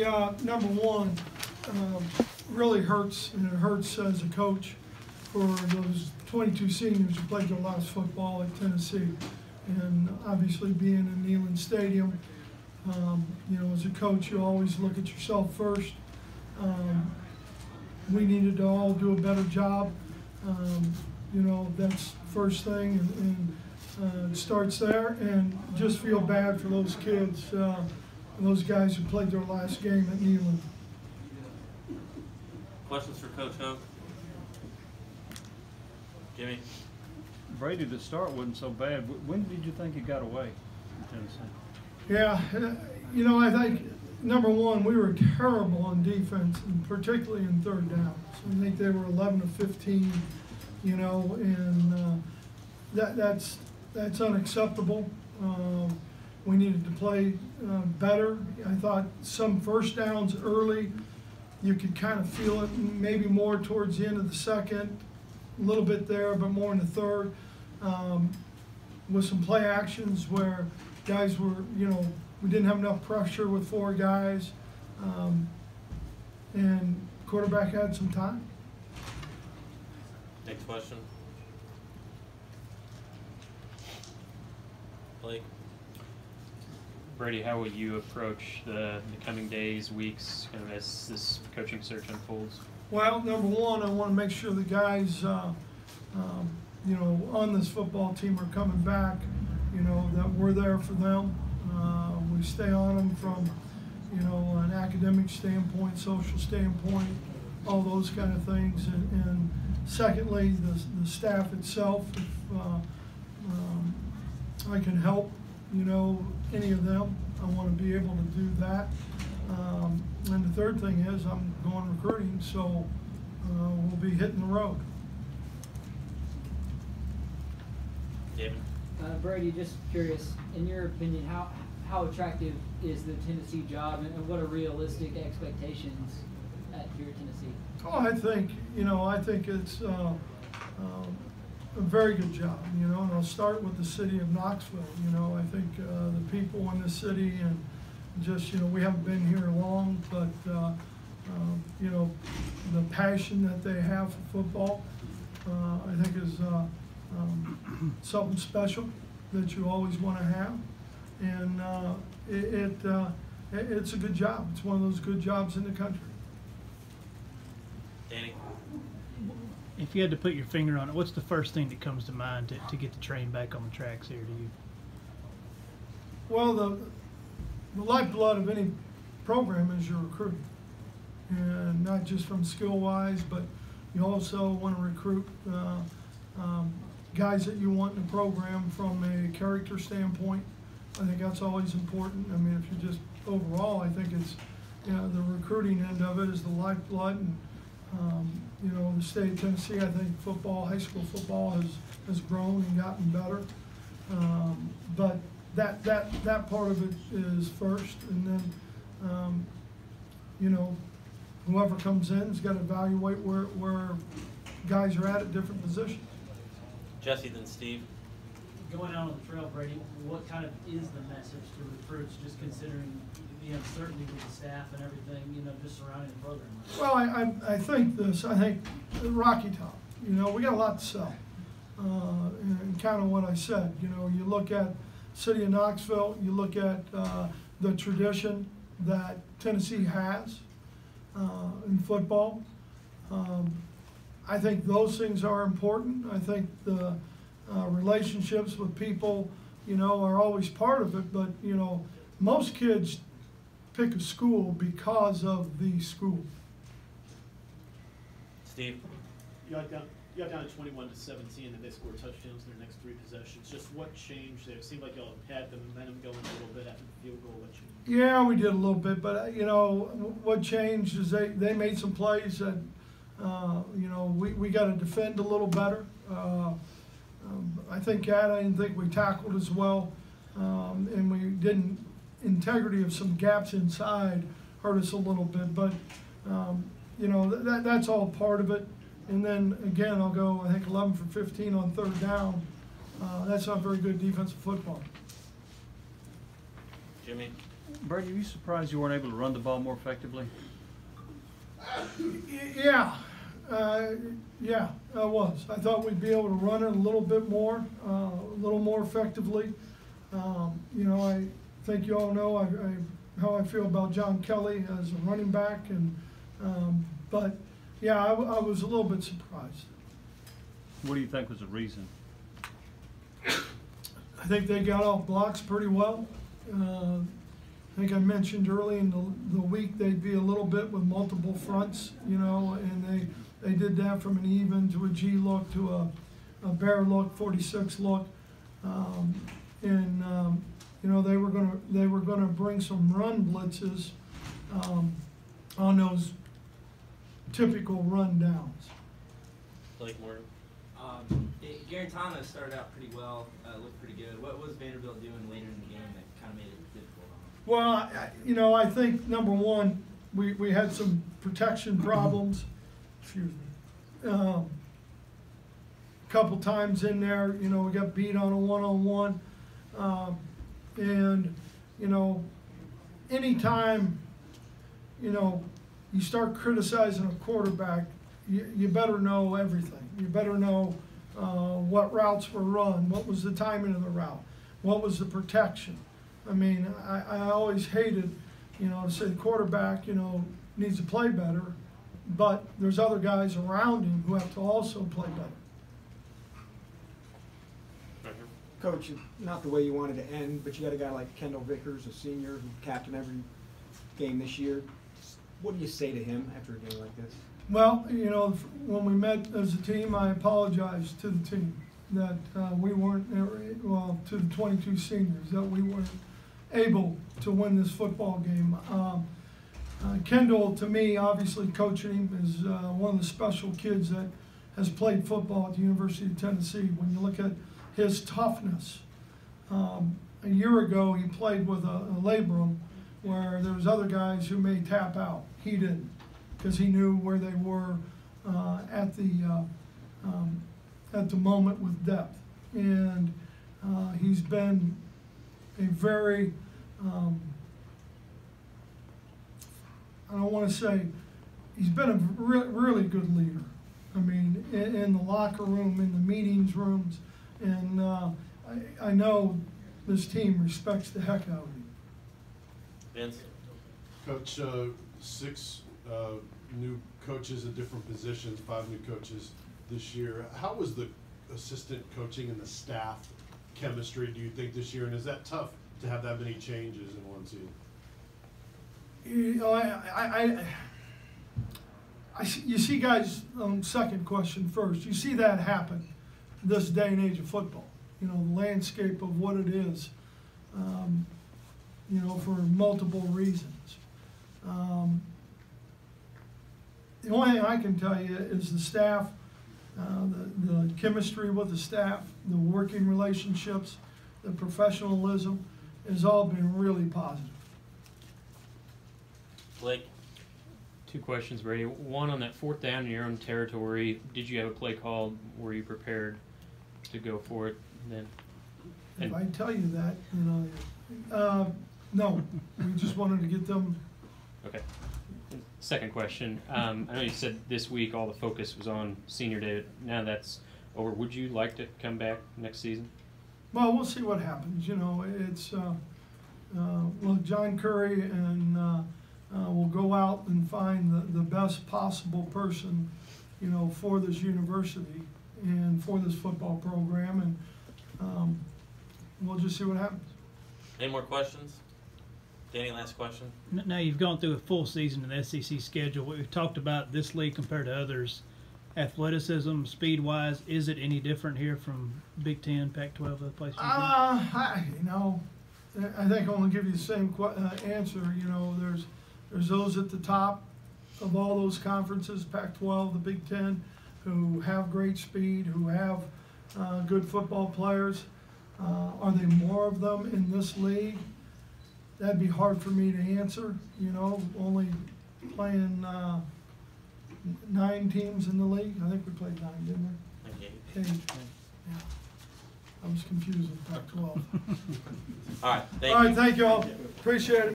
Number one, really hurts, and it hurts as a coach for those 22 seniors who played their last football at Tennessee. And obviously being in Neyland Stadium, as a coach, you always look at yourself first. We needed to all do a better job. That's first thing, and it starts there. And just feel bad for those kids, those guys who played their last game at Neyland. Questions for Coach Hoke? Jimmy? Brady, to start wasn't so bad. When did you think he got away in Tennessee? Yeah, I think, number one, we were terrible on defense, and particularly in third downs. I think they were 11 of 15, and that's unacceptable. We needed to play better. I thought some first downs early, you could kind of feel it, maybe more towards the end of the second, a little bit there, but more in the third, with some play actions where guys were, we didn't have enough pressure with four guys, and quarterback had some time. Next question. Blake? Brady, how will you approach the coming days, weeks, kind of as this coaching search unfolds? Well, number one, I want to make sure the guys, on this football team are coming back, that we're there for them. We stay on them from, an academic standpoint, social standpoint, all those kind of things. And secondly, the staff itself, if I can help, any of them, I want to be able to do that. And the third thing is I'm going recruiting, so we'll be hitting the road. David? Brady, just curious, in your opinion, how attractive is the Tennessee job, and what are realistic expectations here at Tennessee? Oh, I think it's a very good job, and I'll start with the city of Knoxville. I think the people in the city, and just, we haven't been here long, but, the passion that they have for football, I think is something special that you always want to have. And it's a good job. It's one of those good jobs in the country. Danny? If you had to put your finger on it, what's the first thing that comes to mind to get the train back on the tracks here to you? Well, the lifeblood of any program is your recruiting. And not just from skill-wise, but you also want to recruit guys that you want in the program from a character standpoint. I think that's always important. I mean, if you just overall, I think it's, the recruiting end of it is the lifeblood. And, the state of Tennessee, I think football, high school football has grown and gotten better. But that part of it is first, and then, whoever comes in has got to evaluate where guys are at different positions. Jesse, then Steve. Going out on the trail, Brady, what kind of is the message to recruits, just considering the uncertainty with the staff and everything, just surrounding the program? Well, I think the Rocky Top, we got a lot to sell. And kind of what I said, you look at city of Knoxville, you look at the tradition that Tennessee has in football. I think those things are important. I think the relationships with people, are always part of it. But, most kids pick a school because of the school. Steve? You got down to 21-17, and they scored touchdowns in their next three possessions. Just what changed there? It seemed like y'all had the momentum going a little bit after the field goal. What changed? Yeah, we did a little bit, but what changed is they made some plays that we got to defend a little better. I didn't think we tackled as well, and we didn't. Integrity of some gaps inside hurt us a little bit, but that's all part of it. And then again, I'll go, I think 11 for 15 on third down. That's not very good defensive football. Jimmy? Brady, are you surprised you weren't able to run the ball more effectively? Yeah, yeah, I was. I thought we'd be able to run it a little bit more, a little more effectively. You know, I think you all know how I feel about John Kelly as a running back, and but yeah, I was a little bit surprised. What do you think was the reason? I think they got off blocks pretty well. I think I mentioned early in the week they'd be a little bit with multiple fronts, you know, and they did that from an even to a G look to a bear look, 46 look, you know, they were gonna bring some run blitzes on those typical run downs. Blake Morgan. Garantano started out pretty well, looked pretty good. What was Vanderbilt doing later in the game that kind of made it difficult on him? Well, you know, I think number one, we had some protection problems. Excuse me. Couple times in there, you know, we got beat on a one-on-one, and you know, anytime, you know, you start criticizing a quarterback, you better know everything. You better know what routes were run, what was the timing of the route, what was the protection. I mean, I always hated, you know, to say the quarterback, you know, needs to play better, but there's other guys around him who have to also play better. Coach, not the way you wanted to end, but you got a guy like Kendall Vickers, a senior who captained every game this year. What do you say to him after a game like this? Well, you know, when we met as a team, I apologized to the team that we weren't, well, to the 22 seniors, that we weren't able to win this football game. Kendall, to me, obviously coaching him, is one of the special kids that has played football at the University of Tennessee. When you look at his toughness, a year ago he played with a labrum where there was other guys who may tap out. He didn't, because he knew where they were at the moment with depth. And he's been a very, I don't want to say, he's been a really good leader. I mean, in the locker room, in the meetings rooms, and I know this team respects the heck out of him. Vince. Coach, 6 new coaches at different positions, 5 new coaches this year. How was the assistant coaching and the staff chemistry, do you think, this year? And is that tough to have that many changes in one season? You know, you see, guys, second question first, you see that happen this day and age of football. You know, the landscape of what it is, you know, for multiple reasons. The only thing I can tell you is the staff, the chemistry with the staff, the working relationships, the professionalism has all been really positive. Blake. 2 questions, Brady. One, on that 4th down in your own territory, did you have a play called? Were you prepared to go for it then? If I tell you that, you know, no, we just wanted to get them. Okay. Second question. I know you said this week all the focus was on senior day. Now that's over. Would you like to come back next season? Well, we'll see what happens. You know, it's well, John Curry and we'll go out and find the best possible person, you know, for this university and for this football program, and we'll just see what happens. Any more questions? Danny, last question. Now you've gone through a full season in the SEC schedule. What we've talked about this league compared to others, athleticism, speed-wise, is it any different here from Big Ten, Pac-12, other places? You know, I think I'm going to give you the same answer. You know, there's those at the top of all those conferences, Pac-12, the Big Ten, who have great speed, who have good football players. Are there more of them in this league? That'd be hard for me to answer. You know, only playing 9 teams in the league. I think we played 9, didn't we? 8. Yeah. I was confused with Pac-12. All right, thank you. All right, thank you all. Appreciate it.